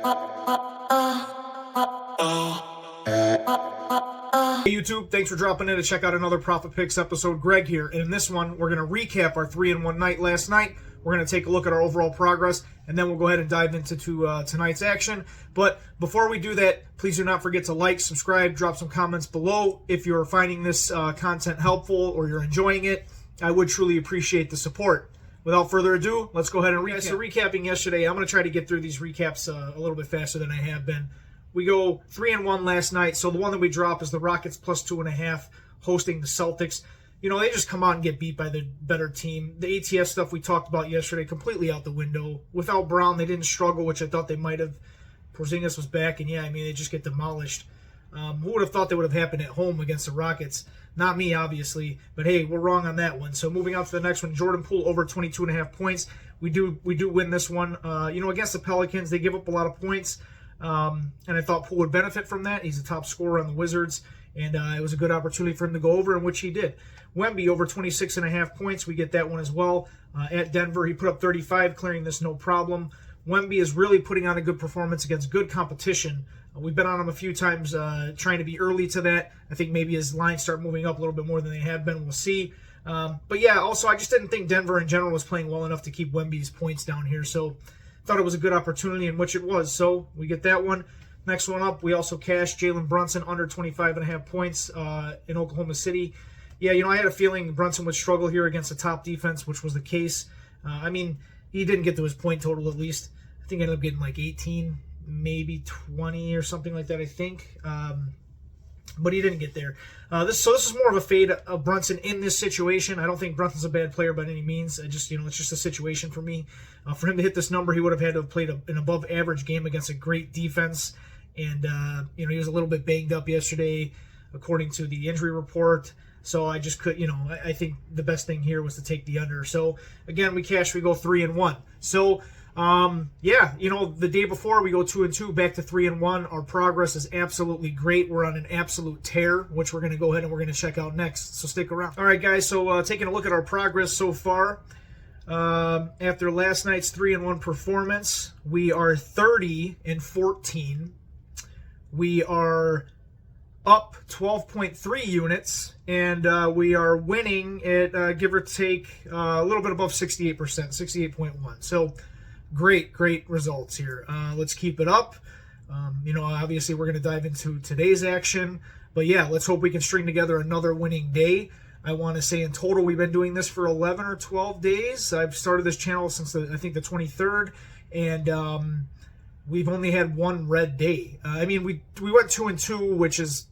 Hey YouTube, thanks for dropping in to check out another Profit Picks episode. Greg here, and in this one, we're going to recap our 3-1 night last night. We're going to take a look at our overall progress, and then we'll go ahead and dive into tonight's action. But before we do that, please do not forget to like, subscribe, drop some comments below if you're finding this content helpful or you're enjoying it. I would truly appreciate the support. Without further ado, let's go ahead and recap. So recapping yesterday, I'm going to try to get through these recaps a little bit faster than I have been. We go 3-1 last night, so the one that we drop is the Rockets plus 2.5 hosting the Celtics. You know, they just come out and get beat by the better team. The ATS stuff we talked about yesterday, completely out the window. Without Brown, they didn't struggle, which I thought they might have. Porzingis was back, and yeah, I mean, they just get demolished. Who would have thought that would have happened at home against the Rockets? Not me, obviously, but hey, we're wrong on that one. So moving on to the next one, Jordan Poole over 22.5 points. We do win this one. Against the Pelicans, they give up a lot of points. And I thought Poole would benefit from that. He's a top scorer on the Wizards, and it was a good opportunity for him to go over, in which he did. Wemby over 26.5 points. We get that one as well. At Denver, he put up 35, clearing this no problem. Wemby is really putting on a good performance against good competition. We've been on him a few times trying to be early to that. I think maybe his lines start moving up a little bit more than they have been. We'll see. But yeah, also, I just didn't think Denver in general was playing well enough to keep Wemby's points down here. So thought it was a good opportunity, in which it was. So we get that one. Next one up, we also cashed Jalen Brunson under 25.5 points in Oklahoma City. Yeah, I had a feeling Brunson would struggle here against a top defense, which was the case. He didn't get to his point total at least. I think I ended up getting like 18, maybe 20 or something like that, I think. But he didn't get there. This is more of a fade of Brunson in this situation. I don't think Brunson's a bad player by any means. It's just a situation for me. For him to hit this number, he would have had to have played an above-average game against a great defense. And, he was a little bit banged up yesterday, according to the injury report. So I just could, I think the best thing here was to take the under. So, again, we cash, we go 3-1. So, the day before we go 2-2, back to 3-1. Our progress is absolutely great. We're on an absolute tear, which we're going to go ahead and we're going to check out next. So stick around. All right, guys. So taking a look at our progress so far, after last night's 3-1 performance, we are 30-14. We are up 12.3 units, and we are winning at give or take a little bit above 68%, 68.1. So great results here. Let's keep it up. Obviously we're going to dive into today's action, but yeah, let's hope we can string together another winning day. I want to say in total we've been doing this for 11 or 12 days. I've started this channel since I think the 23rd, and we've only had one red day. We went 2-2, which is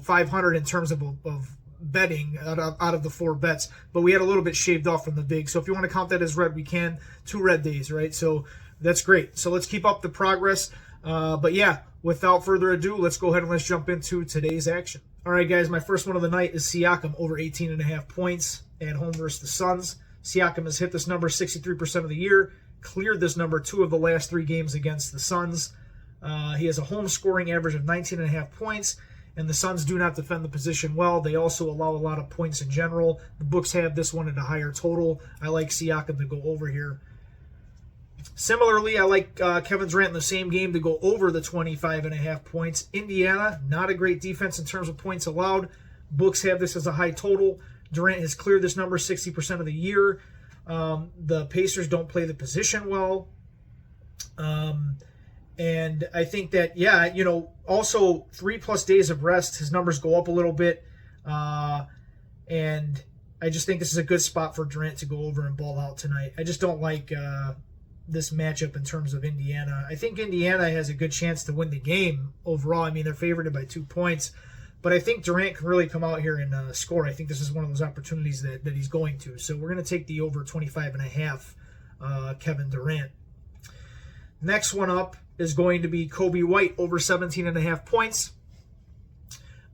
500 in terms of betting out of the 4 bets, but we had a little bit shaved off from the vig. So if you want to count that as red, we can. 2 red days, right? So that's great. So let's keep up the progress. But yeah, without further ado, let's go ahead and let's jump into today's action. All right, guys, my first one of the night is Siakam over 18.5 points at home versus the Suns. Siakam has hit this number 63% of the year, cleared this number 2 of the last 3 games against the Suns. He has a home scoring average of 19.5 points. And the Suns do not defend the position well. They also allow a lot of points in general. The books have this one at a higher total. I like Siakam to go over here. Similarly, I like Kevin Durant in the same game to go over the 25.5 points. Indiana, not a great defense in terms of points allowed. Books have this as a high total. Durant has cleared this number 60% of the year. The Pacers don't play the position well. And I think that, also 3+ days of rest, his numbers go up a little bit. And I just think this is a good spot for Durant to go over and ball out tonight. I just don't like this matchup in terms of Indiana. I think Indiana has a good chance to win the game overall. They're favored by 2 points. But I think Durant can really come out here and score. I think this is one of those opportunities that he's going to. So we're going to take the over 25.5 Kevin Durant. Next one up is going to be Coby White over 17.5 points.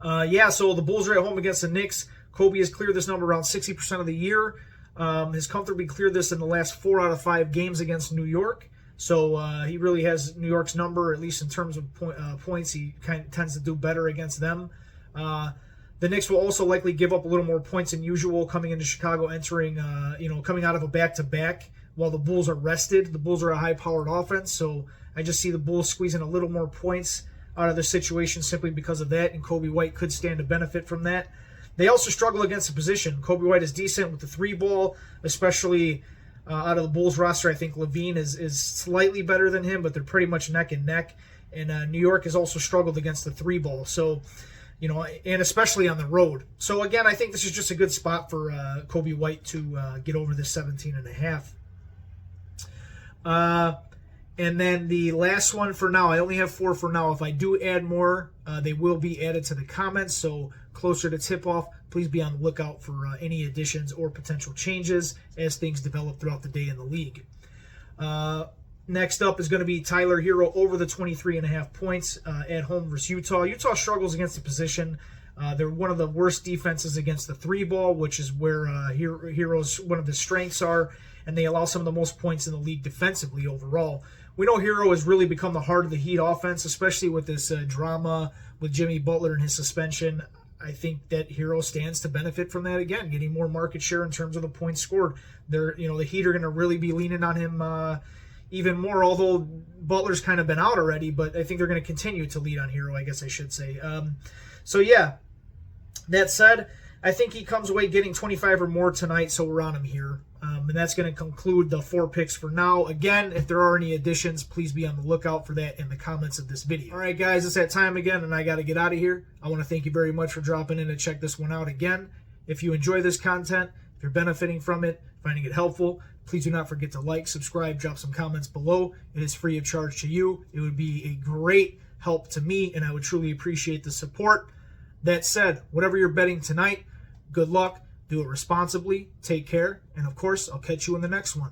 So the Bulls are at home against the Knicks. Coby has cleared this number around 60% of the year. Has comfortably cleared this in the last 4 out of 5 games against New York. So he really has New York's number, at least in terms of points. He kind of tends to do better against them. The Knicks will also likely give up a little more points than usual coming into Chicago, coming out of a back-to-back while the Bulls are rested. The Bulls are a high-powered offense, so I just see the Bulls squeezing a little more points out of the situation simply because of that, and Coby White could stand to benefit from that. They also struggle against the position. Coby White is decent with the 3-ball, especially out of the Bulls roster. I think Levine is slightly better than him, but they're pretty much neck and neck. And New York has also struggled against the 3-ball. So, and especially on the road. So, again, I think this is just a good spot for Coby White to get over this 17.5. And then the last one for now, I only have 4 for now. If I do add more, they will be added to the comments. So closer to tip-off, please be on the lookout for any additions or potential changes as things develop throughout the day in the league. Next up is going to be Tyler Herro over the 23.5 points at home versus Utah. Utah struggles against the position. They're one of the worst defenses against the 3-ball, which is where Herro's one of his strengths are, and they allow some of the most points in the league defensively overall. We know Herro has really become the heart of the Heat offense, especially with this drama with Jimmy Butler and his suspension. I think that Herro stands to benefit from that again, getting more market share in terms of the points scored. The Heat are going to really be leaning on him even more, although Butler's kind of been out already, but I think they're going to continue to lead on Herro, I guess I should say. So yeah, that said, I think he comes away getting 25 or more tonight, so we're on him here. And that's going to conclude the 4 picks for now. Again, if there are any additions, please be on the lookout for that in the comments of this video. All right, guys, it's that time again, and I got to get out of here. I want to thank you very much for dropping in to check this one out again. If you enjoy this content, if you're benefiting from it, finding it helpful, please do not forget to like, subscribe, drop some comments below. It is free of charge to you. It would be a great help to me, and I would truly appreciate the support. That said, whatever you're betting tonight, good luck. Do it responsibly, take care, and of course, I'll catch you in the next one.